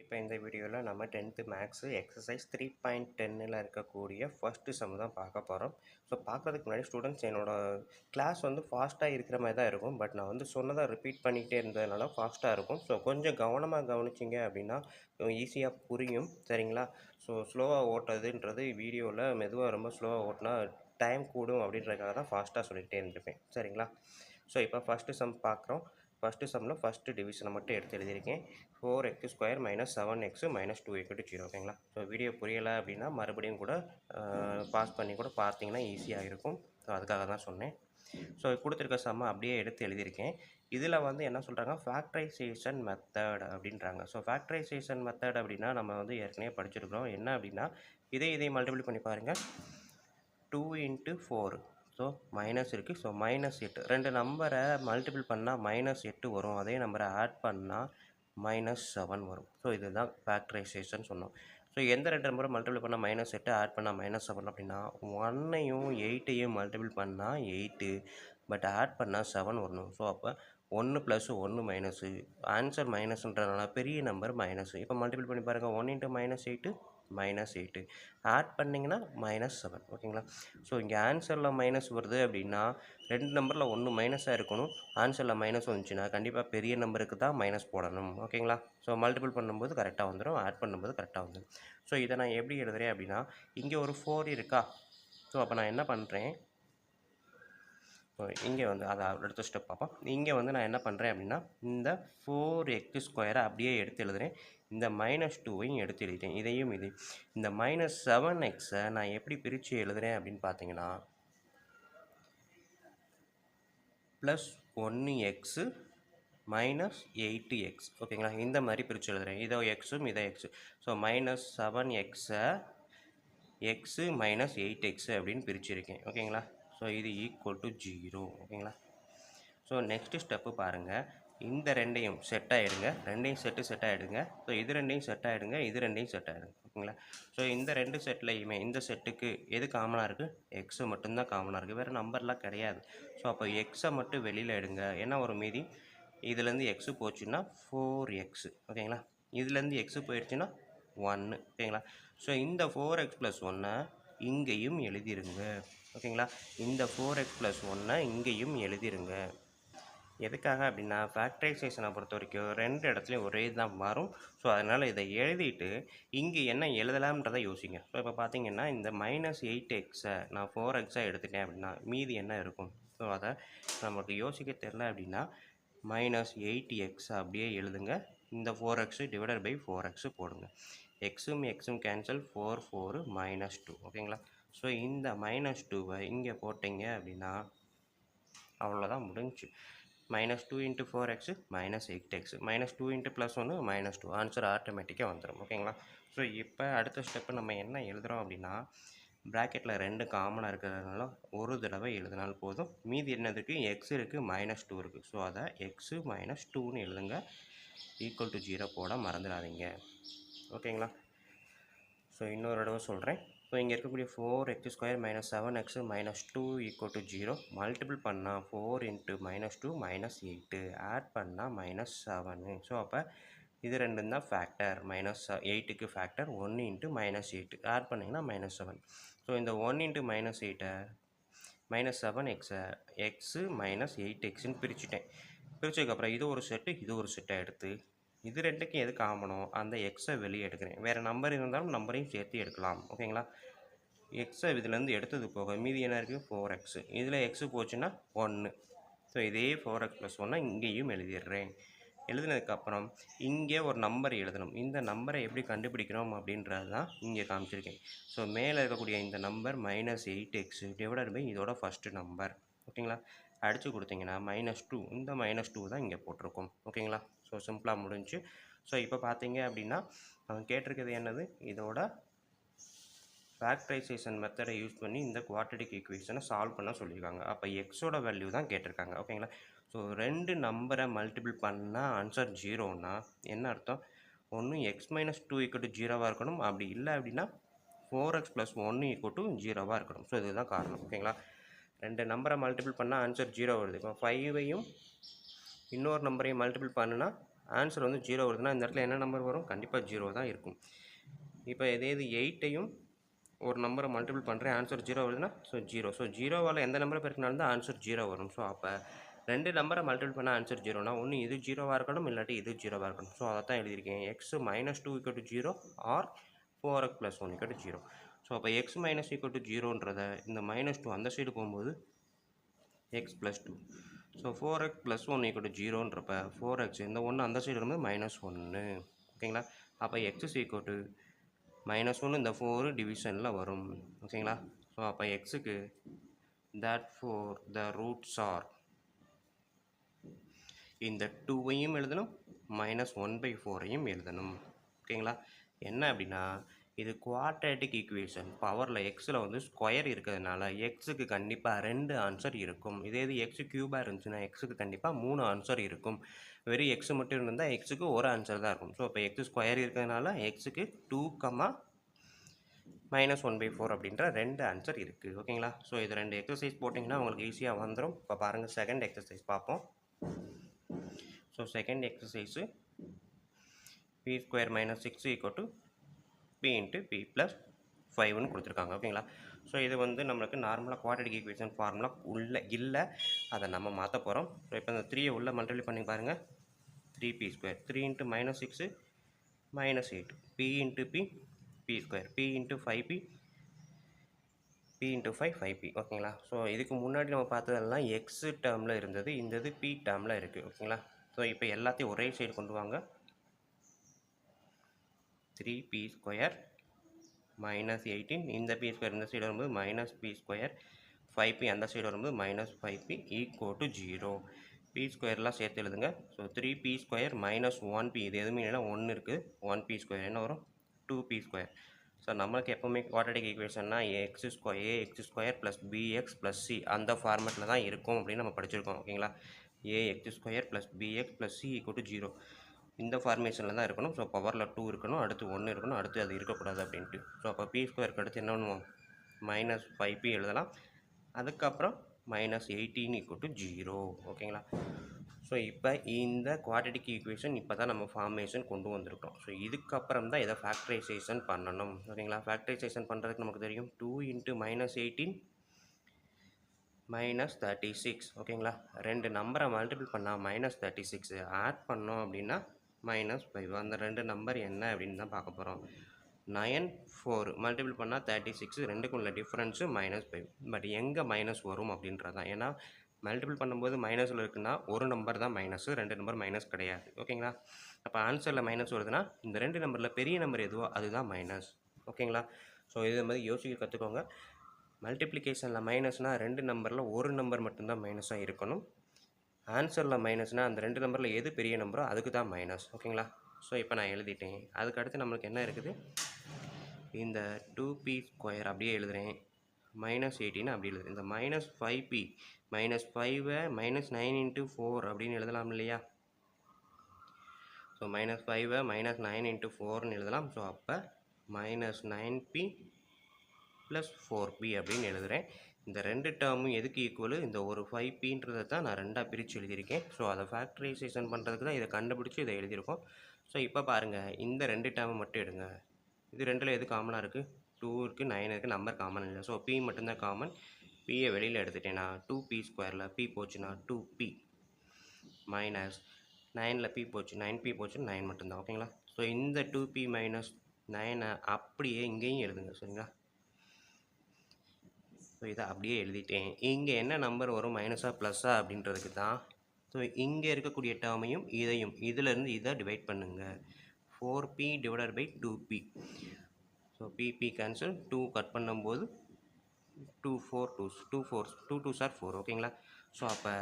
இப்போ இந்த வீடியோவில் நம்ம 10th மேக்ஸு எக்ஸசைஸ் 3.10ல் இருக்கக்கூடிய ஃபஸ்ட்டு சம் தான் பார்க்க போகிறோம். ஸோ பார்க்குறதுக்கு முன்னாடி ஸ்டூடெண்ட்ஸ் என்னோடய கிளாஸ் வந்து ஃபாஸ்ட்டாக இருக்கிற மாதிரி தான் இருக்கும். பட் நான் வந்து சொன்னதை ரிப்பீட் பண்ணிகிட்டே இருந்ததுனால ஃபாஸ்ட்டாக இருக்கும். ஸோ கொஞ்சம் கவனமாக கவனிச்சிங்க அப்படின்னா ஈஸியாக புரியும். சரிங்களா? ஸோ ஸ்லோவாக ஓட்டுறதுன்றது வீடியோவில் மெதுவாக ரொம்ப ஸ்லோவாக ஓட்டினா டைம் கூடும் அப்படின்றதுக்காக தான் ஃபாஸ்ட்டாக சொல்லிகிட்டே இருந்திருப்பேன். சரிங்களா? ஸோ இப்போ ஃபஸ்ட்டு சம் பார்க்குறோம். ஃபஸ்ட்டு சம்மில் ஃபஸ்ட்டு டிவிஷனை மட்டும் எடுத்து எழுதியிருக்கேன். 4x² - 7x - 2 = 0. ஓகேங்களா? ஸோ வீடியோ புரியலை அப்படின்னா மறுபடியும் கூட பாஸ் பண்ணி கூட பார்த்தீங்கன்னா ஈஸியாக இருக்கும். ஸோ அதுக்காக தான் சொன்னேன். ஸோ கொடுத்துருக்க சம்மை அப்படியே எடுத்து எழுதியிருக்கேன். இதில் வந்து என்ன சொல்கிறாங்க, ஃபேக்டரைசேஷன் மெத்தட் அப்படின்றாங்க. ஸோ ஃபேக்டரைசேஷன் மெத்தட் அப்படின்னா நம்ம வந்து ஏற்கனவே படிச்சிருக்கிறோம். என்ன அப்படின்னா இதை மல்டிபிள் பண்ணி பாருங்கள். 2 × 4. ஸோ மைனஸ் இருக்குது. ஸோ -8. 2 நம்பரை மல்டிபிள் பண்ணால் -8 வரும். அதே நம்பரை ஆட் பண்ணால் -7 வரும். ஸோ இதுதான் ஃபேக்டரைசேஷன் சொன்னோம். ஸோ எந்த 2 நம்பரை மல்டிபிள் பண்ணால் -8 ஆட் பண்ணால் -7 அப்படின்னா 1ஐயும் 8ஐயும் மல்டிபிள் பண்ணால் 8, பட் ஆட் பண்ணால் 7 வரணும். ஸோ அப்போ 1 + 1 மைனஸு, ஆன்சர் மைனஸ்ன்றதுனால பெரிய நம்பர் மைனஸு. இப்போ மல்டிபிள் பண்ணி பாருங்கள். 1 × -8 -8, ஆட் பண்ணிங்கன்னா -7. ஓகேங்களா? ஸோ இங்கே ஆன்சரில் மைனஸ் வருது அப்படின்னா 2 நம்பரில் 1 மைனஸாக இருக்கணும். ஆன்சரில் மைனஸ் வந்துச்சுன்னா கண்டிப்பாக பெரிய நம்பருக்கு தான் மைனஸ் போடணும். ஓகேங்களா? ஸோ மல்டிபிள் பண்ணும்போது கரெக்டாக வந்துடும், ஆட் பண்ணும்போது கரெக்டாக வந்துடும். ஸோ இதை நான் எப்படி எழுதுகிறேன் அப்படின்னா, இங்கே ஒரு 4 இருக்கா. ஸோ அப்போ நான் என்ன பண்ணுறேன், இங்கே வந்து அதை அடுத்த ஸ்டெப் பார்ப்போம். இங்கே வந்து நான் என்ன பண்ணுறேன் அப்படின்னா, இந்த 4x² அப்படியே எடுத்து எழுதுகிறேன். இந்த -2ஐயும் எடுத்து எழுதிட்டேன். இதையும் இந்த -7xஐ நான் எப்படி பிரித்து எழுதுகிறேன் அப்படின்னு பார்த்தீங்கன்னா, +1x -8x. ஓகேங்களா? இந்த மாதிரி பிரித்து எழுதுகிறேன். இதோ எக்ஸும் இதை எக்ஸு. ஸோ -7xஐ x -8x அப்படின்னு பிரிச்சுருக்கேன். ஓகேங்களா? ஸோ இது = 0. ஓகேங்களா? ஸோ நெக்ஸ்ட்டு ஸ்டெப்பு பாருங்கள். இந்த ரெண்டையும் செட் ஆகிடுங்க. ரெண்டையும் செட் ஆகிடுங்க. ஸோ இது ரெண்டையும் செட் ஆகிடுங்க, இது ரெண்டையும் செட் ஆகிடுங்க. ஓகேங்களா? ஸோ இந்த 2 செட்லையுமே இந்த செட்டுக்கு எது காமனாக இருக்குது? எக்ஸு மட்டும்தான் காமனாக இருக்குது. வேறு நம்பர்லாம் கிடையாது. ஸோ அப்போ எக்ஸை மட்டும் வெளியில் எடுங்க. என்ன ஒரு மீதி? இதுலேருந்து எக்ஸு போச்சுன்னா 4x. ஓகேங்களா? இதுலேருந்து எக்ஸு போயிடுச்சுன்னா 1. ஓகேங்களா? ஸோ இந்த 4x + 1ஐ இங்கேயும் எழுதிருங்க. ஓகேங்களா? இந்த 4x + 1ஐ இங்கேயும் எழுதிருங்க. எதுக்காக அப்படின்னா ஃபேக்டரைசேஷனை பொறுத்த வரைக்கும் 2 இடத்துலையும் ஒரே தான் மாறும். ஸோ அதனால் இதை எழுதிட்டு இங்கே என்ன எழுதலாம்ன்றதை யோசிங்க. ஸோ இப்போ பார்த்தீங்கன்னா இந்த -8xஐ நான் 4xஐ எடுத்துட்டேன் அப்படின்னா மீதி என்ன இருக்கும்? ஸோ அதை நமக்கு யோசிக்க தெரில அப்படின்னா -8x அப்படியே எழுதுங்க. இந்த 4x ÷ 4x போடுங்க. எக்ஸும் கேன்சல், 4 4 -2. ஓகேங்களா? ஸோ இந்த -2ஐ இங்கே போட்டிங்க அப்படின்னா அவ்வளோதான், முடிஞ்சு. -2 × 4x -8x, -2 × +1 -2. ஆன்சர் ஆட்டோமேட்டிக்காக வந்துடும். ஓகேங்களா? ஸோ இப்போ அடுத்த ஸ்டெப்பு நம்ம என்ன எழுதுகிறோம் அப்படின்னா, ப்ராக்கெட்டில் 2 காமனாக இருக்கிறதுனால ஒரு தடவை எழுதினால் போதும். மீதி என்னது இருக்குது? எக்ஸ் இருக்குது, -2 இருக்குது. ஸோ அதை x -2ன்னு எழுதுங்க. = 0 போட மறந்துடாதீங்க. ஓகேங்களா? ஸோ இன்னொரு தடவை சொல்கிறேன். ஸோ இங்கே இருக்கக்கூடிய 4x² - 7x - 2 = 0. மல்டிபிள் பண்ணால் 4 × -2 -8, ஆட் பண்ணால் -7. ஸோ அப்போ இது ரெண்டும் தான் ஃபேக்டர். -8க்கு ஃபேக்டர் 1 × -8, ஆட் பண்ணிங்கன்னா -7. ஸோ இந்த 1 × -8ஐ -7xஐ x -8xன்னு பிரிச்சுட்டேன். பிரித்ததுக்கப்புறம் இது ஒரு செட்டு, இது ஒரு செட்டை எடுத்து இது ரெண்டுக்கும் எது காமனோ அந்த எக்ஸை வெளியே எடுக்கிறேன். வேறு நம்பர் இருந்தாலும் நம்பரையும் சேர்த்து எடுக்கலாம். ஓகேங்களா? எக்ஸை இதுலேருந்து எடுத்தது போக மீதி என்ன இருக்குது? 4x. இதில் எக்ஸு போச்சுன்னா 1. ஸோ இதே 4x + 1ஐ இங்கேயும் எழுதிடுறேன். எழுதினதுக்கப்புறம் இங்கே ஒரு நம்பர் எழுதணும். இந்த நம்பரை எப்படி கண்டுபிடிக்கிறோம் அப்படின்றது தான் இங்கே காமிச்சிருக்கேன். ஸோ மேலே இருக்கக்கூடிய இந்த நம்பர் -8x ÷ இதோட ஃபஸ்ட்டு நம்பர். ஓகேங்களா? அடித்து கொடுத்தீங்கன்னா -2. இந்த -2 தான் இங்கே போட்டிருக்கோம். ஓகேங்களா? ஸோ சிம்பிளாக முடிஞ்சு. ஸோ இப்போ பார்த்தீங்க அப்படின்னா அவங்க கேட்டிருக்கிறது என்னது? இதோட ஃபேக்டரைசேஷன் மெத்தடை யூஸ் பண்ணி இந்த குவாட்ரடிக் ஈக்குவேஷனை சால்வ் பண்ண சொல்லியிருக்காங்க. அப்போ எக்ஸோட வேல்யூ தான் கேட்டிருக்காங்க. ஓகேங்களா? ஸோ 2 நம்பரை மல்டிபிள் பண்ணால் ஆன்சர் 0னா என்ன அர்த்தம்? ஒன்று x - 2 = 0வாக இருக்கணும். அப்படி இல்லை அப்படின்னா 4x + 1 = 0வாக இருக்கணும். ஸோ இதுதான் காரணம். ஓகேங்களா? 2 நம்பரை மல்டிபிள் பண்ணால் ஆன்சர் 0 வருது. இப்போ 5ஐயும் இன்னொரு நம்பரையும் மல்டிபிள் பண்ணுனா ஆன்சர் வந்து 0 வருதுன்னா இந்த இடத்துல என்ன நம்பர் வரும்? கண்டிப்பாக 0 தான் இருக்கும். இப்போ இதே இது 8ஐயும் ஒரு நம்பரை மல்டிபிள் பண்ணுறேன், ஆன்சர் 0 வருதுன்னா ஸோ 0. ஸோ 0வால் எந்த நம்பரை பெருக்கினாலும் தான் ஆன்சர் 0 வரும். ஸோ அப்போ 2 நம்பரை மல்டிபிள் பண்ணால் ஆன்சர் 0னா ஒன்று இது 0வாக இருக்கணும், இல்லாட்டி இது 0வாக இருக்கணும். ஸோ அதை தான் எழுதியிருக்கேன். X -2 = 0 or 4x + 1 = 0. ஸோ அப்போ எக்ஸ் மைனஸ் ஈக்குவல் டு 0ன்றதை இந்த -2 அந்த சைடு போகும்போது x + 2. ஸோ 4x + 1 = 0ன்றப்ப 4x இந்த 1 அந்த சைடு வரும்போது -1. ஓகேங்களா? அப்போ x = -1 இந்த 4 டிவிஷனில் வரும். ஓகேங்களா? ஸோ அப்போ எக்ஸுக்கு therefore the roots are இந்த 2ஐயும் எழுதணும், -1/4ஐயும் எழுதணும். ஓகேங்களா? என்ன அப்படின்னா இது குவாட்ரேட்டிக் ஈக்குவேஷன். பவரில் எக்ஸில் வந்து ஸ்கொயர் இருக்கிறதுனால எக்ஸுக்கு கண்டிப்பாக 2 ஆன்சர் இருக்கும். இதே இது எக்ஸ் க்யூபாக இருந்துச்சுன்னா எக்ஸுக்கு கண்டிப்பாக 3 ஆன்சர் இருக்கும். வெறும் எக்ஸ் மட்டும் இருந்தால் எக்ஸுக்கு ஒரு ஆன்சர் தான் இருக்கும். ஸோ இப்போ எக்ஸ் ஸ்கொயர் இருக்கிறதுனால எக்ஸுக்கு 2, -1/4 அப்படின்ற 2 ஆன்சர் இருக்குது. ஓகேங்களா? ஸோ இது 2 எக்ஸசைஸ் போட்டிங்கன்னா உங்களுக்கு ஈஸியாக வந்துடும். இப்போ பாருங்கள் செகண்ட் எக்ஸசைஸ் பார்ப்போம். So second exercise p² - 6 = p × p + 5ன்னு கொடுத்துருக்காங்க. ஓகேங்களா? ஸோ இது வந்து நம்மளுக்கு நார்மலாக குவாட்ரேட்டிக் ஈக்குவேஷன் ஃபார்முலா இல்லை, அதை நம்ம மாற்ற போகிறோம். ஸோ இப்போ இந்த 3 உள்ள மல்டிப்ளை பண்ணி பாருங்கள். 3p², 3 × -6 -8, p × p, p², p × 5p, p × 5 5p. ஓகேங்களா? ஸோ இதுக்கு முன்னாடி நம்ம பார்த்ததெல்லாம் எக்ஸ் டேர்மில் இருந்தது, இந்த இது p டேர்மில் இருக்குது. ஓகேங்களா? ஸோ இப்போ எல்லாத்தையும் ஒரே சைடு கொண்டு வாங்க. 3p² -18 இந்த p² இந்த சைடு வரும்போது -p², 5p அந்த சைடு வரும்போது -5p = 0. p²லாம் சேர்த்து எழுதுங்க. ஸோ 3p² - 1p இது எதுவுமே இல்லைனா 1 இருக்குது, 1p² என்ன வரும்? 2p². ஸோ நம்மளுக்கு எப்போவுமே குவாட்ரேட்டிக் ஈக்குவேஷன்னா ax² + bx + c அந்த ஃபார்மேட்டில் தான் இருக்கும் அப்படின்னு நம்ம படிச்சிருக்கோம். ஓகேங்களா? ax² + bx + c = 0 இந்த ஃபார்மேஷனில் தான் இருக்கணும். ஸோ பவரில் 2 இருக்கணும், அடுத்து 1 இருக்கணும், அடுத்து அது இருக்கக்கூடாது அப்படின்ட்டு. ஸோ அப்போ p² அடுத்து என்ன பண்ணுவோம்? -5p எழுதலாம். அதுக்கப்புறம் -18 = 0. ஓகேங்களா? ஸோ இப்போ இந்த குவாட்ரேட்டிக் ஈக்குவேஷன் இப்போ தான் நம்ம ஃபார்மேஷன் கொண்டு வந்திருக்கோம். ஸோ இதுக்கப்புறம் தான் இதை ஃபேக்டரைசேஷன் பண்ணணும். ஓகேங்களா? ஃபேக்டரைசேஷன் பண்ணுறதுக்கு நமக்கு தெரியும் 2 × -18 -36. ஓகேங்களா? 2 நம்பரை மல்டிபிள் பண்ணால் -36 ஆட் பண்ணோம் அப்படின்னா -5. அந்த 2 நம்பர் என்ன அப்படின்னு தான் பார்க்க போகிறோம். 9, 4 மல்டிபிள் பண்ணால் 36, ரெண்டுக்கும் உள்ள டிஃப்ரென்ஸு -5. பட் எங்கே மைனஸ் வரும் அப்படின்றது தான். ஏன்னா மல்டிபிள் பண்ணும்போது மைனஸில் இருக்குன்னா ஒரு நம்பர் தான் மைனஸு, 2 நம்பர் மைனஸ் கிடையாது. ஓகேங்களா? அப்போ ஆன்சரில் மைனஸ் வருதுன்னா இந்த 2 நம்பரில் பெரிய நம்பர் எதுவோ அதுதான் மைனஸ். ஓகேங்களா? ஸோ இது மாதிரி யோசிக்க கற்றுக்கோங்க. மல்டிப்ளிகேஷனில் மைனஸ்னால் 2 நம்பரில் ஒரு நம்பர் மட்டும்தான் மைனஸாக இருக்கணும். ஆன்சரில் மைனஸ்னால் அந்த 2 நம்பரில் எது பெரிய நம்பரோ அதுக்கு தான் மைனஸ். ஓகேங்களா? ஸோ இப்போ நான் எழுதிட்டேன். அதுக்கு அடுத்து நம்மளுக்கு என்ன இருக்குது? இந்த 2p² அப்படியே எழுதுகிறேன். -18 அப்படி எழுதுறேன். இந்த -5p -5ஐ -9 × 4 அப்படின்னு எழுதலாம் இல்லையா? ஸோ -5ஐ -9 × 4ன்னு எழுதலாம். ஸோ அப்போ -9p + 4p அப்படின்னு எழுதுகிறேன். இந்த 2 டேர்மும் எதுக்கு ஈக்குவலு? இந்த ஒரு 5pன்றதை தான் நான் 2ஆக பிரித்து எழுதியிருக்கேன். ஸோ அதை ஃபேக்டரைசேஷன் பண்ணுறதுக்கு தான் இதை கண்டுபிடிச்சி இதை எழுதியிருக்கோம். ஸோ இப்போ பாருங்கள், இந்த 2 டேர்மை மட்டும் எடுங்க. இது 2ல் எது காமனாக இருக்குது? 2 இருக்குது, 9 இருக்குது, நம்பர் காமன் இல்லை. ஸோ p மட்டும்தான் காமன். pயை வெளியில் எடுத்துட்டேன்னா 2p²ல் p போச்சுன்னா 2p -9ல் p போச்சு, 9p போச்சு, 9 மட்டும்தான். ஓகேங்களா? ஸோ இந்த 2p - 9 அப்படியே இங்கேயும் எழுதுங்க. சரிங்களா? ஸோ இதை அப்படியே எழுதிட்டேன். இங்கே என்ன நம்பர் வரும், மைனஸா ப்ளஸ்ஸா அப்படின்றதுக்கு தான். ஸோ இங்கே இருக்கக்கூடிய டேர்மையும் இதையும் இதிலேருந்து இதை டிவைட் பண்ணுங்கள். 4p / 2p. So p cancel, 2 cut பண்ணும்போது 2 2s are 4. ஓகேங்களா? ஸோ அப்போ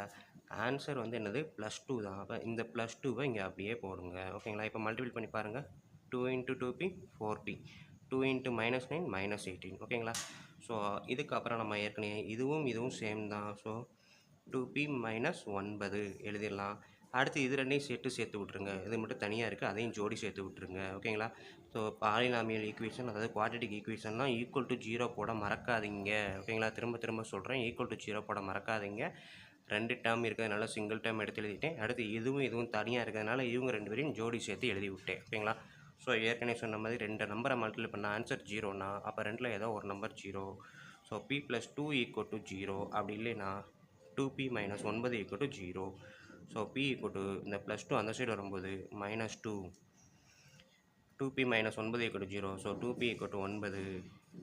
ஆன்சர் வந்து என்னது? +2 தான். அப்போ இந்த +2வை இங்கே அப்படியே போடுங்க. ஓகேங்களா? இப்போ மல்டிபிள் பண்ணி பாருங்கள். 2 × 2p 4p, 2 × -9 -18. ஓகேங்களா? ஸோ இதுக்கப்புறம் நம்ம ஏற்கனவே இதுவும் சேம் தான். ஸோ 2p - 9 எழுதிடலாம். அடுத்து இது ரெண்டையும் சேர்த்து விட்ருங்க. இது மட்டும் தனியாக இருக்குது, அதையும் ஜோடி சேர்த்து விட்ருங்க. ஓகேங்களா? ஸோ பாலினாமியல் ஈக்குவேஷன், அதாவது குவாட்ரேட்டிக் ஈக்குவேஷன்லாம் ஈக்குவல் டு 0 போட மறக்காதீங்க. ஓகேங்களா? திரும்ப சொல்கிறேன், ஈக்குவல் டு 0 போட மறக்காதீங்க. 2 டேர்ம் இருக்கிறதுனால சிங்கிள் டேர்ம் எடுத்து எழுதிட்டேன். அடுத்து இதுவும் தனியாக இருக்கிறதுனால இவங்க 2 பேரையும் ஜோடி சேர்த்து எழுதி விட்டேன். ஓகேங்களா? ஸோ ஏற்கனவே சொன்ன மாதிரி 2 நம்பரை மல்டிப்ளை பண்ணால் ஆன்சர் 0னா அப்போ 2ல் ஏதோ ஒரு நம்பர் 0. So p + 2 = 0. அப்படி இல்லைன்னா 2p - 9 = 0. ஸோ p = இந்த +2 அந்த சைடு வரும்போது -2. 2p - 9 = 0. So 2p = 9.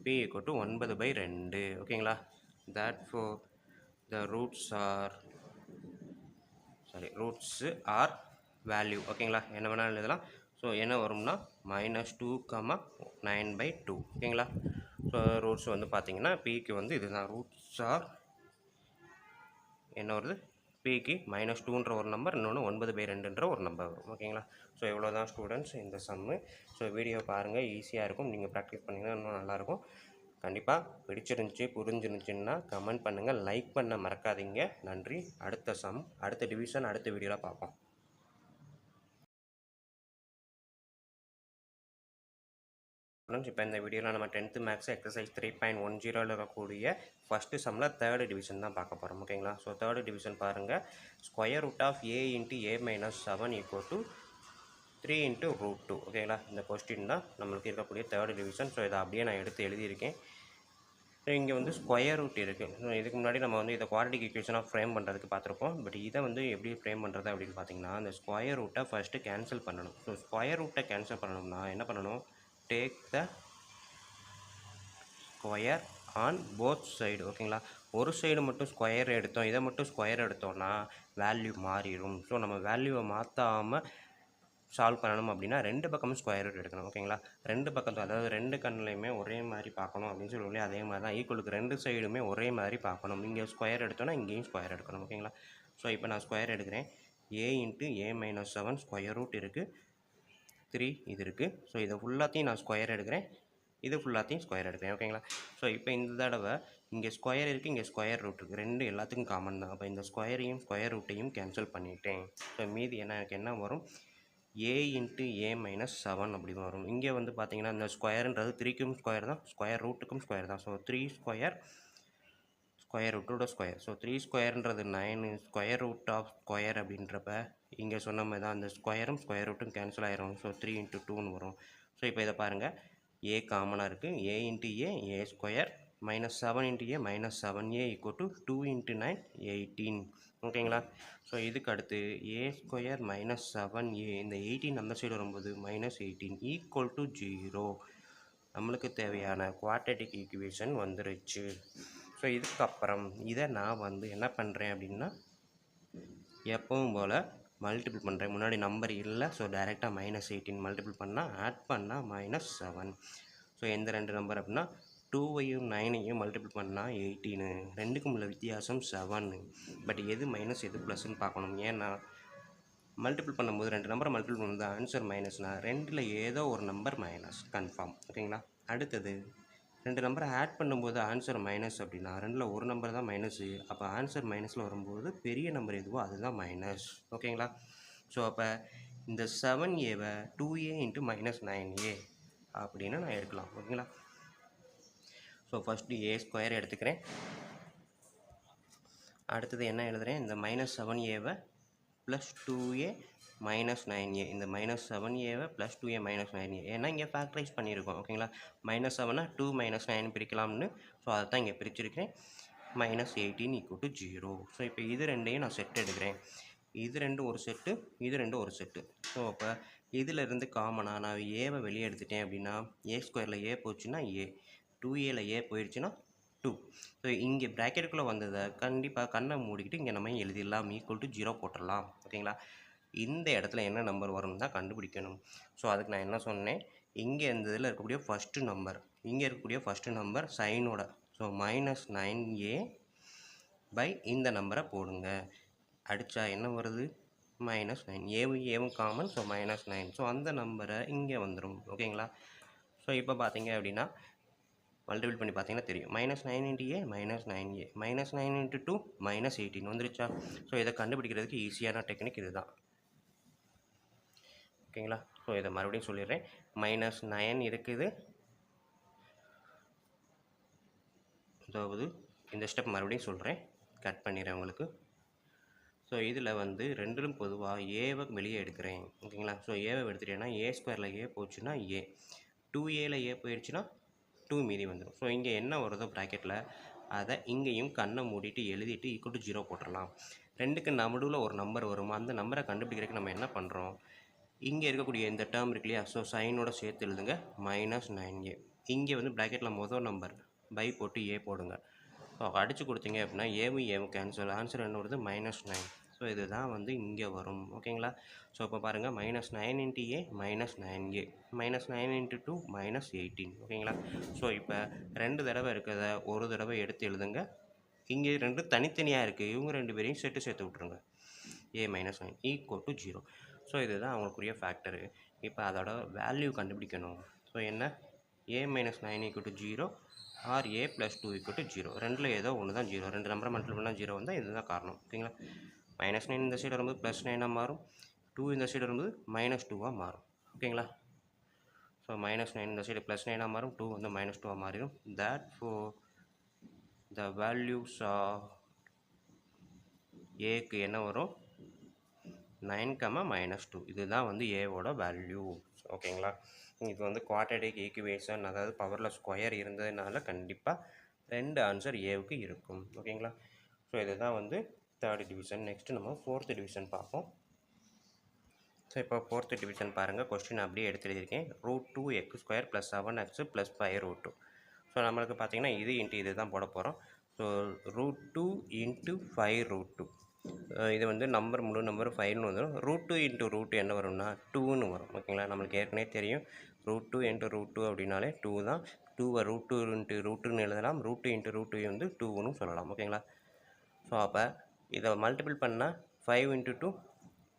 p = 9/2. ஓகேங்களா? Therefore the roots are value. ஓகேங்களா? என்ன வேணாலும் எழுதலாம். ஸோ என்ன வரும்னா -2, 9/2. ஓகேங்களா? ஸோ ரூட்ஸ் வந்து பார்த்தீங்கன்னா பிக்கு வந்து இதுதான் ரூட்ஸ் ஆர் என்ன வருது, பிக்கு -2ன்ற ஒரு நம்பர், இன்னொன்று 9/2ன்ற ஒரு நம்பர் வரும். ஓகேங்களா? ஸோ இவ்வளோ தான் ஸ்டூடெண்ட்ஸ் இந்த சம்மு. ஸோ வீடியோ பாருங்கள், ஈஸியாக இருக்கும். நீங்கள் ப்ராக்டிஸ் பண்ணிங்கன்னா இன்னும் நல்லாயிருக்கும். கண்டிப்பாக பிடிச்சிருந்துச்சி புரிஞ்சிருந்துச்சின்னா கமெண்ட் பண்ணுங்கள், லைக் பண்ண மறக்காதீங்க. நன்றி. அடுத்த சம், அடுத்த டிவிஷன் அடுத்த வீடியோவில் பார்ப்போம். இப்போ இந்த வீடியோவில் நம்ம 10th மேக்ஸ் எக்ஸசைஸ் 3.10 இருக்கக்கூடிய ஃபஸ்ட்டு சம்மில் தேர்டு டிவிஷன் தான் பார்க்க போகிறோம். ஓகேங்களா? ஸோ தேர்டு டிவிஷன் பாருங்கள். Square root of a × a - 7 = 3 × √2. ஓகேங்களா? இந்த கொஸ்டின் தான் நம்மளுக்கு இருக்கக்கூடிய தேர்டு டிவிஷன். ஸோ இதை அப்படியே நான் எடுத்து எழுதியிருக்கேன். ஸோ இங்கே வந்து ஸ்கொயர் ரூட் இருக்குது. ஸோ இதுக்கு முன்னாடி நம்ம வந்து இதை குவாட்ரடிக் ஈக்குவேஷனாக ஃப்ரேம் பண்ணுறதுக்கு பார்த்துருப்போம். பட் இதை வந்து எப்படி ஃப்ரேம் பண்ணுறது அப்படின்னு பார்த்தீங்கன்னா, அந்த ஸ்கொயர் ரூட்டை ஃபஸ்ட்டு கேன்சல் பண்ணணும். ஸோ ஸ்கொயர் ரூட்டை கேன்சல் பண்ணணும்னா என்ன பண்ணணும், take the square on both side. ஓகேங்களா? ஒரு சைடு மட்டும் ஸ்கொயர் எடுத்தோம், இதை மட்டும் ஸ்கொயர் எடுத்தோம்னா வேல்யூ மாறிடும். ஸோ நம்ம வேல்யூவை மாற்றாமல் சால்வ் பண்ணணும் அப்படின்னா 2 பக்கமும் ஸ்கொயர் ரூட் எடுக்கணும். ஓகேங்களா? 2 பக்கத்தும், அதாவது 2 கண்ணுலையுமே ஒரே மாதிரி பார்க்கணும் அப்படின்னு சொல்லி அதே மாதிரி தான் ஈக்குவலுக்கு 2 சைடுமே ஒரே மாதிரி பார்க்கணும். இங்கே ஸ்கொயர் எடுத்தோன்னா இங்கேயும் ஸ்கொயர் எடுக்கணும். ஓகேங்களா? ஸோ இப்போ நான் ஸ்கொயர் எடுக்கிறேன். a × a - 7 ஸ்கொயர் ரூட் இருக்குது, 3 இது இருக்குது. ஸோ இதை ஃபுல்லாத்தையும் நான் ஸ்கொயர் எடுக்கிறேன், இது ஃபுல்லாத்தையும் ஸ்கொயர் எடுக்கிறேன். ஓகேங்களா? ஸோ இப்போ இந்த தடவை இங்கே ஸ்கொயர் இருக்குது, இங்கே ஸ்கொயர் ரூட் இருக்குது, 2 எல்லாத்துக்கும் காமன் தான். அப்போ இந்த ஸ்கொயரையும் ஸ்கொயர் ரூட்டையும் கேன்சல் பண்ணிட்டேன். ஸோ மீதி எனக்கு என்ன வரும், a × a - 7 அப்படி வரும். இங்கே வந்து பார்த்தீங்கன்னா இந்த ஸ்கொயருன்றது 3க்கும் ஸ்கொயர் தான், ஸ்கொயர் ரூட்டுக்கும் ஸ்கொயர் தான். ஸோ 3 ஸ்கொயர் ஸ்கொயர் ரூட்டோட ஸ்கொயர். ஸோ 3 ஸ்கொயர்ன்றது 9, ஸ்கொயர் ரூட் ஆஃப் ஸ்கொயர் அப்படின்றப்ப இங்கே சொன்ன மாதிரி தான் அந்த ஸ்கொயரும் ஸ்கொயர் ரூட்டும் கேன்சல் ஆயிரும். ஸோ 3 × 2ன்னு வரும். ஸோ இப்போ இதை பாருங்கள், a காமனாக இருக்குது. a × a square -7 × a - 7a = 2 × 9 18. ஓகேங்களா? ஸோ இதுக்கு அடுத்து a ஸ்கொயர் -7a, இந்த 18 அந்த சைடு வரும்போது -18 = 0. நம்மளுக்கு தேவையான குவாட்ரடிக் ஈக்குவேஷன் வந்துருச்சு. ஸோ இதுக்கப்புறம் இதை நான் வந்து என்ன பண்ணுறேன் அப்படின்னா, எப்பவும் போல் மல்டிபிள் பண்ணுறேன். முன்னாடி நம்பர் இல்லை, ஸோ டைரெக்டாக -18 மல்டிபிள் பண்ணால் ஆட் பண்ணால் -7. ஸோ எந்த 2 நம்பர் அப்படின்னா 2ஐயும் 9ஐயும் மல்டிபிள் பண்ணால் 18. ரெண்டுக்கும் உள்ள வித்தியாசம் 7. பட் எது மைனஸ் எது ப்ளஸ்ன்னு பார்க்கணும். ஏன்னா மல்டிபிள் பண்ணும்போது 2 நம்பரை மல்டிபிள் பண்ணும்போது ஆன்சர் மைனஸ்னால் 2ல் ஏதோ ஒரு நம்பர் மைனஸ் கன்ஃபார்ம். ஓகேங்களா? அடுத்தது 2 நம்பரை ஆட் பண்ணும்போது ஆன்சர் மைனஸ் அப்படின்னா 2ல் ஒரு நம்பர் தான் மைனஸு. அப்போ ஆன்சர் மைனஸில் வரும்போது பெரிய நம்பர் எதுவோ அதுதான் மைனஸ். ஓகேங்களா? ஸோ அப்போ இந்த 7a-வை 2a × -9a அப்படின்னு நான் எடுக்கலாம். ஓகேங்களா? ஸோ ஃபஸ்ட்டு a ஸ்கொயர் எடுத்துக்கிறேன். அடுத்தது என்ன எழுதுகிறேன், இந்த -7a-வை +2a - 9a, இந்த -7a-வை +2a - 9a, ஏன்னா இங்கே ஃபேக்டரைஸ் பண்ணியிருக்கோம். ஓகேங்களா? -7னா 2 - 9 பிரிக்கலாம்னு, ஸோ அதை தான் இங்கே பிரிச்சிருக்கிறேன். -18 = 0. ஸோ இப்போ இது ரெண்டையும் நான் செட் எடுக்கிறேன். இது ரெண்டும் ஒரு செட்டு, இது ரெண்டும் ஒரு செட்டு. ஸோ அப்போ இதிலிருந்து காமனாக நான் ஏவை வெளியே எடுத்துட்டேன் அப்படின்னா a ஸ்கொயரில் a போச்சுன்னா a, 2aல a போயிடுச்சுன்னா 2. ஸோ இங்கே ப்ராக்கெட்டுக்குள்ளே வந்ததை கண்டிப்பாக கண்ணை மூடிக்கிட்டு இங்கே நம்ம எழுதிடலாம், =0 போட்டுடலாம். ஓகேங்களா? இந்த இடத்துல என்ன நம்பர் வரும்னு தான் கண்டுபிடிக்கணும். ஸோ அதுக்கு நான் என்ன சொன்னேன், இங்கே இந்த இதில் இருக்கக்கூடிய ஃபஸ்ட்டு நம்பர், இங்கே இருக்கக்கூடிய ஃபஸ்ட்டு நம்பர் சைனோட, ஸோ -9a இந்த நம்பரை போடுங்க. அடித்தா என்ன வருது, -9. ஏவும் காமன், ஸோ -9. ஸோ அந்த நம்பரை இங்கே வந்துடும். ஓகேங்களா? ஸோ இப்போ பார்த்தீங்க அப்படின்னா மல்டிபிள் பண்ணி பார்த்தீங்கன்னா தெரியும், -9 × a -9a, -9 × 2 -18 வந்துருச்சா? ஸோ இதை கண்டுபிடிக்கிறதுக்கு ஈஸியான டெக்னிக் இது தான். ஓகேங்களா? ஸோ இதை மறுபடியும் சொல்லிடுறேன். -9 இருக்குது, அதாவது இந்த ஸ்டெப் மறுபடியும் சொல்கிறேன், கட் பண்ணிடுறேன் உங்களுக்கு. ஸோ இதில் வந்து ரெண்டிலும் பொதுவாக ஏவை வெளியே எடுக்கிறேன். ஓகேங்களா? ஸோ ஏவை எடுத்துட்டேன்னா ஏ ஸ்கொயரில் ஏ போச்சுன்னா ஏ, 2ஏல ஏ போயிடுச்சுன்னா 2 மீதி வந்துடும். ஸோ இங்கே என்ன வருதோ ப்ராக்கெட்டில் அதை இங்கேயும் கண்ணை மூடிட்டு எழுதிட்டு ஈக்குவல் டு 0 போட்டுடலாம். ரெண்டுக்கு நடுவில் ஒரு நம்பர் வரும். அந்த நம்பரை கண்டுபிடிக்கிறதுக்கு நம்ம என்ன பண்ணுறோம், இங்கே இருக்கக்கூடிய இந்த டேர்ம் இருக்கு இல்லையா, ஸோ சைனோட சேர்த்து எழுதுங்க -9a. இங்கே வந்து ப்ராக்கெட்டில் மொதல் நம்பர் பை போட்டு ஏ போடுங்க. ஸோ அடித்து கொடுத்தீங்க அப்படின்னா ஏவும் ஏவும் கேன்சல், ஆன்சர் என்ன வருது -9. ஸோ இதுதான் வந்து இங்கே வரும். ஓகேங்களா? ஸோ இப்போ பாருங்கள் -9 × a -9a, -9 × 2 -18. ஓகேங்களா? ஸோ இப்போ 2 தடவை இருக்கிறத ஒரு தடவை எடுத்து எழுதுங்க. இங்கே 2 தனித்தனியாக இருக்குது, இவங்க 2 பேரையும் சேர்த்து விட்ருங்க. a -9 = 0. ஸோ இதுதான் அவங்களுக்குரிய ஃபேக்டரு. இப்போ அதோட வேல்யூ கண்டுபிடிக்கணும். ஸோ என்ன, a -9 = 0 ஆர் a + 2 = 0. ரெண்டில் ஏதோ ஒன்று தான் 0. ரெண்டு நம்பரை மல்டிபிள் பண்ணால் 0 வந்தால் இதுதான் காரணம். ஓகேங்களா? -9 இந்த சைடு வரும்போது +9ஆக மாறும், 2 இந்த சைடு வரும்போது -2ஆக மாறும். ஓகேங்களா? ஸோ -9 இந்த சைடு +9ஆக மாறும், 2 வந்து -2ஆக மாறிடும். Therefore the values of ஏக்கு என்ன வரும், 9, -2. இதுதான் வந்து ஏவோட வேல்யூ. ஓகேங்களா? இது வந்து குவாட்ரேட்டிக் ஈக்குவேஷன், அதாவது பவரில் ஸ்கொயர் இருந்ததுனால கண்டிப்பாக 2 ஆன்சர் ஏவுக்கு இருக்கும். ஓகேங்களா? ஸோ இதுதான் வந்து 3rd டிவிஷன். நெக்ஸ்ட்டு நம்ம 4th டிவிஷன் பார்ப்போம். ஸோ இப்போ 4th டிவிஷன் பாருங்கள். கொஸ்டின் அப்படியே எடுத்து எழுதியிருக்கேன். √2x² + 7x + 5√2. ஸோ நம்மளுக்கு பார்த்தீங்கன்னா இது இன்ட்டு இது தான் போட போகிறோம். ஸோ √2 × 5√2. இது வந்து நம்பர் முழு நம்பர் 5ன்னு வந்துடும். √2 × √2 என்ன வரும்னா 2ன்னு வரும். ஓகேங்களா? நம்மளுக்கு ஏற்கனவே தெரியும் √2 × √2 அப்படின்னாலே 2 தான். 2வை √2 × √2ன்னு எழுதலாம். √2 × √2 வந்து 2ன்னு சொல்லலாம். ஓகேங்களா? ஸோ அப்போ இதை மல்டிபிள் பண்ணால் 5 × 2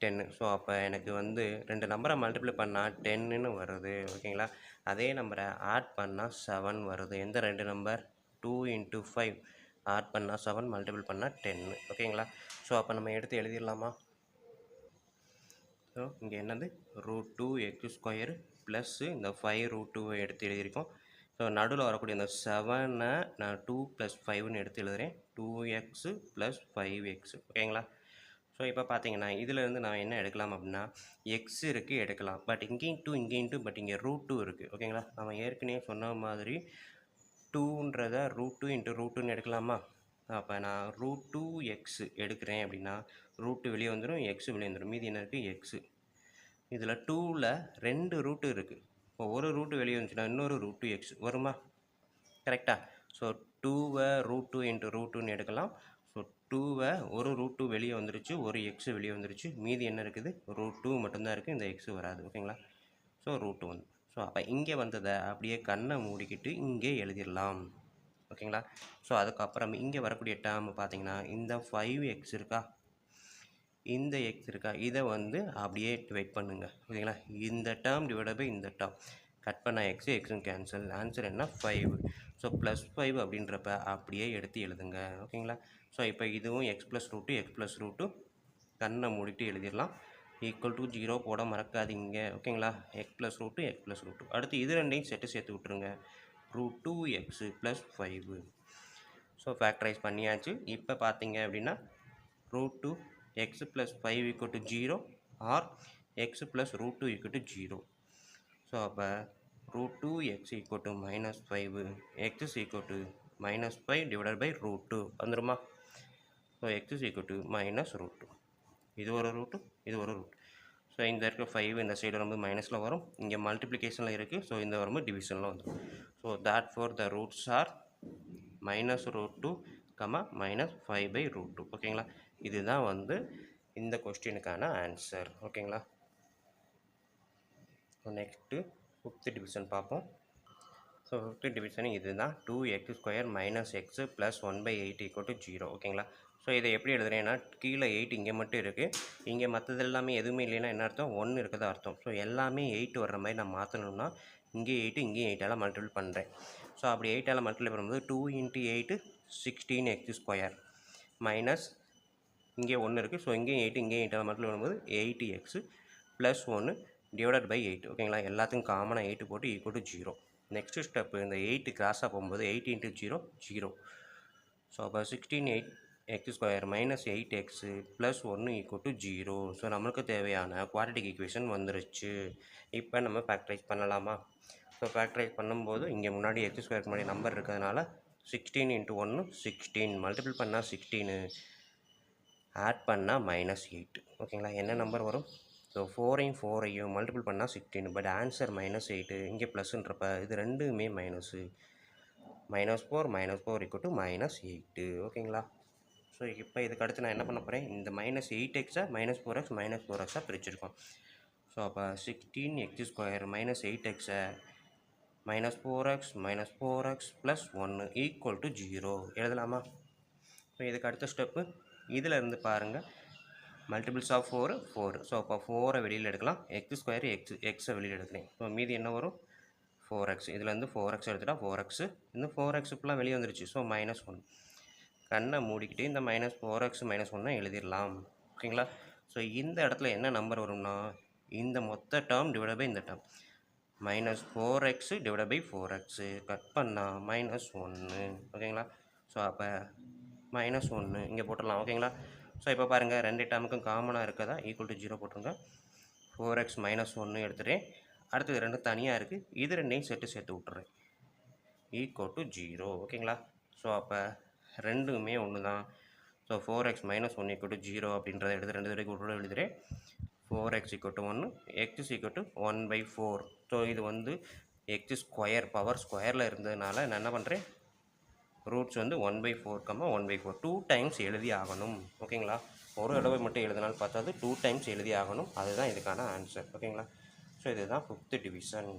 10. ஸோ அப்போ எனக்கு வந்து 2 நம்பரை மல்டிபிள் பண்ணால் 10ன்னு வருது. ஓகேங்களா? அதே நம்பரை ஆட் பண்ணால் 7 வருது. எந்த 2 நம்பர், 2 × 5 ஆட் பண்ணால் 7, மல்டிபிள் பண்ணால் 10. ஓகேங்களா? ஸோ அப்போ நம்ம எடுத்து எழுதிடலாமா? ஸோ இங்கே என்னது, √2x² ப்ளஸ் இந்த 5√2 எடுத்து எழுதியிருக்கோம். ஸோ நடுவில் வரக்கூடிய இந்த 7-ஐ நான் 2 + 5ன்னு எடுத்து எழுதுகிறேன். 2x + 5x. ஓகேங்களா? ஸோ இப்போ பார்த்தீங்கன்னா இதிலேருந்து நான் என்ன எடுக்கலாம் அப்படின்னா, எக்ஸ் இருக்குது எடுக்கலாம். பட் இங்கேயும் 2, இங்கேயும் 2, பட் இங்கே √2 இருக்குது. ஓகேங்களா? நம்ம ஏற்கனவே சொன்ன மாதிரி 2ன்றதை √2 × √2ன்னு எடுக்கலாமா? அப்போ நான் √2x எடுக்கிறேன் அப்படின்னா ரூட்டு வெளியே வந்துடும், எக்ஸு வெளியே வந்துடும். மீதி என்ன இருக்குது, எக்ஸு. இதில் 2ல் 2 ரூட்டு இருக்குது. இப்போ ஒரு ரூட்டு வெளியே வந்துச்சுன்னா இன்னொரு √2x வருமா? கரெக்டாக? ஸோ 2வை √2 × √2ன்னு எடுக்கலாம். ஸோ 2வை ஒரு √2 வெளியே வந்துருச்சு, ஒரு எக்ஸு வெளியே வந்துருச்சு. மீதி என்ன இருக்குது, √2 மட்டும்தான் இருக்குது, இந்த எக்ஸு வராது. ஓகேங்களா? ஸோ √2 வந்து, ஸோ அப்போ இங்கே வந்ததை அப்படியே கண்ணை மூடிக்கிட்டு இங்கே எழுதிடலாம். ஓகேங்களா? ஸோ அதுக்கப்புறம் இங்கே வரக்கூடிய டேர்ம் பார்த்தீங்கன்னா இந்த 5x இருக்கா, இந்த எக்ஸ் இருக்கா, இதை வந்து அப்படியே டிவைட் பண்ணுங்கள். ஓகேங்களா? இந்த டேர்ம் டிவைட் பை இந்த டேர்ம் கட் பண்ணால் எக்ஸும் கேன்சல். ஆன்சர் என்ன, 5. ஸோ +5 அப்படின்றப்ப அப்படியே எடுத்து எழுதுங்க. ஓகேங்களா? ஸோ இப்போ இதுவும் x + √2 x + √2 கண்ணை மூடிட்டு எழுதிடலாம். = 0 போட மறக்காதீங்க. ஓகேங்களா? x + √2 x + √2. அடுத்து இது ரெண்டையும் சேர்த்து விட்டுருங்க. √2x + 5. ஸோ ஃபேக்டரைஸ் பண்ணியாச்சு. இப்போ பார்த்தீங்க அப்படின்னா √2x + 5 = 0 ஆர் x + √2 = 0. ஸோ அப்போ √2x = -5, x = -5/√2 வந்துடுமா? So x = -√2. இது ஒரு ரூட்டு, இது ஒரு ரூட். ஸோ இந்த இருக்க 5 இந்த சைடு வரும்போது மைனஸில் வரும், இங்கே மல்டிப்ளிகேஷனில் இருக்குது. ஸோ இந்த வரும்போது டிவிஷனில் வந்துடும். So therefore the roots are -√2, -5/√2. ஓகேங்களா? இதுதான் வந்து இந்த கொஸ்டினுக்கான ஆன்சர். ஓகேங்களா? நெக்ஸ்ட்டு 5th டிவிஷன் பார்ப்போம். ஸோ 5th டிவிஷன் இதுதான். 2x² - x + 1/8 = 0. ஓகேங்களா? ஸோ இதை எப்படி எழுதுறேன்னா, கீழே 8 இங்கே மட்டும் இருக்குது, இங்கே மற்றது எல்லாமே எதுவுமே இல்லைன்னா என்ன அர்த்தம், 1 இருக்கிறதா அர்த்தம். ஸோ எல்லாமே 8 வர்ற மாதிரி நான் மாற்றணும்னா இங்கே 8 இங்கேயும் 8ஆல் மல்டிபிள் பண்ணுறேன். ஸோ அப்படி 8ஆல் மல்டிபிள் பண்ணும்போது 2 × 8 16x² மைனஸ் இங்கே 1 இருக்குது. ஸோ இங்கேயும் 8 இங்கேயும் 8ஆல் மல்டிபிள் பண்ணும்போது 8x + 1 / 8. ஓகேங்களா? எல்லாத்துக்கும் காமனாக 8 போட்டு = 0. நெக்ஸ்ட் ஸ்டெப்பு, இந்த 8 கிராஸாக போகும்போது 8 × 0 0. ஸோ அப்போ 16 8 X square minus 8x plus 1 equal to 0. So நம்மளுக்கு தேவையான குவாட்ரேட்டிக் ஈக்குவேஷன் வந்துருச்சு. இப்போ நம்ம ஃபேக்டரைஸ் பண்ணலாமா? ஸோ ஃபேக்டரைஸ் பண்ணும்போது இங்கே முன்னாடி எக்ஸ் ஸ்கொயருக்கு முன்னாடி நம்பர் இருக்கிறதுனால 16 × 1 16 மல்டிபிள் பண்ணால் 16 ஆட் பண்ணால் -8. ஓகேங்களா? என்ன நம்பர் வரும்? ஸோ 4ஐயும் மல்டிபிள் பண்ணால் 16 பட் ஆன்சர் -8. இங்கே ப்ளஸ்ன்றப்ப இது ரெண்டுமே மைனஸு. -4 -4 equal to -8. ஓகேங்களா? ஸோ இப்போ இதுக்கு அடுத்து நான் என்ன பண்ண போகிறேன்? இந்த -8x -4x -4x பிரிச்சிருக்கோம். ஸோ அப்போ 16x square -8x -4x -4x plus 1 equal to 0 எழுதலாமா? ஸோ இதுக்கு அடுத்த ஸ்டெப்பு இதில் இருந்து பாருங்கள். மல்டிபிள்ஸ் ஆஃப் 4 ஸோ அப்போ 4ஐ வெளியில் எடுக்கலாம். எக்ஸ் ஸ்கொயர் எக்ஸை வெளியில் எடுக்கிறேன். ஸோ மீதி என்ன வரும்? 4x. இதுலேருந்து 4x எடுத்துட்டா 4x. இந்த 4x ஃபுல்லாக வெளியே வந்துருச்சு. ஸோ -1. கண்ணை மூடிக்கிட்டு இந்த -4x -1 எழுதிடலாம். ஓகேங்களா? ஸோ இந்த இடத்துல என்ன நம்பர் வரும்னா இந்த மொத்த டேர்ம் டிவைட் பை இந்த term -4x divide by 4x cut பண்ணால் -1. ஓகேங்களா? ஸோ அப்போ -1 இங்கே போட்டுடலாம். ஓகேங்களா? ஸோ இப்போ பாருங்கள், ரெண்டு டேர்முக்கும் காமனாக இருக்கதா ஈக்குவல் டு 0 போட்டுருங்க. 4x -1 எடுத்துகிறேன். அடுத்தது ரெண்டு தனியாக இருக்குது, இது ரெண்டையும் சேர்த்து விட்டுறேன். Equal to 0. ஓகேங்களா? ஸோ அப்போ ரெண்டுமே ஒன்று தான். ஸோ 4x -1 ஈக்குவல் டு 0 அப்படின்றத எடுத்து ரெண்டு தடவை விட்டு எழுதுகிறேன். 4x equal to 1 x equal to 1/4. So இது வந்து எக்ஸ் ஸ்கொயர் பவர் ஸ்கொயரில் இருந்ததுனால நான் என்ன பண்ணுறேன், ரூட்ஸ் வந்து 1/4, 1/4 2 டைம்ஸ் எழுதி ஆகணும். ஓகேங்களா? ஒரு தடவை மட்டும் எழுதினாலும் பார்த்தாது 2 டைம்ஸ் எழுதி ஆகணும். அதுதான் இதுக்கான ஆன்சர். ஓகேங்களா? ஸோ இதுதான் 5th டிவிஷன்.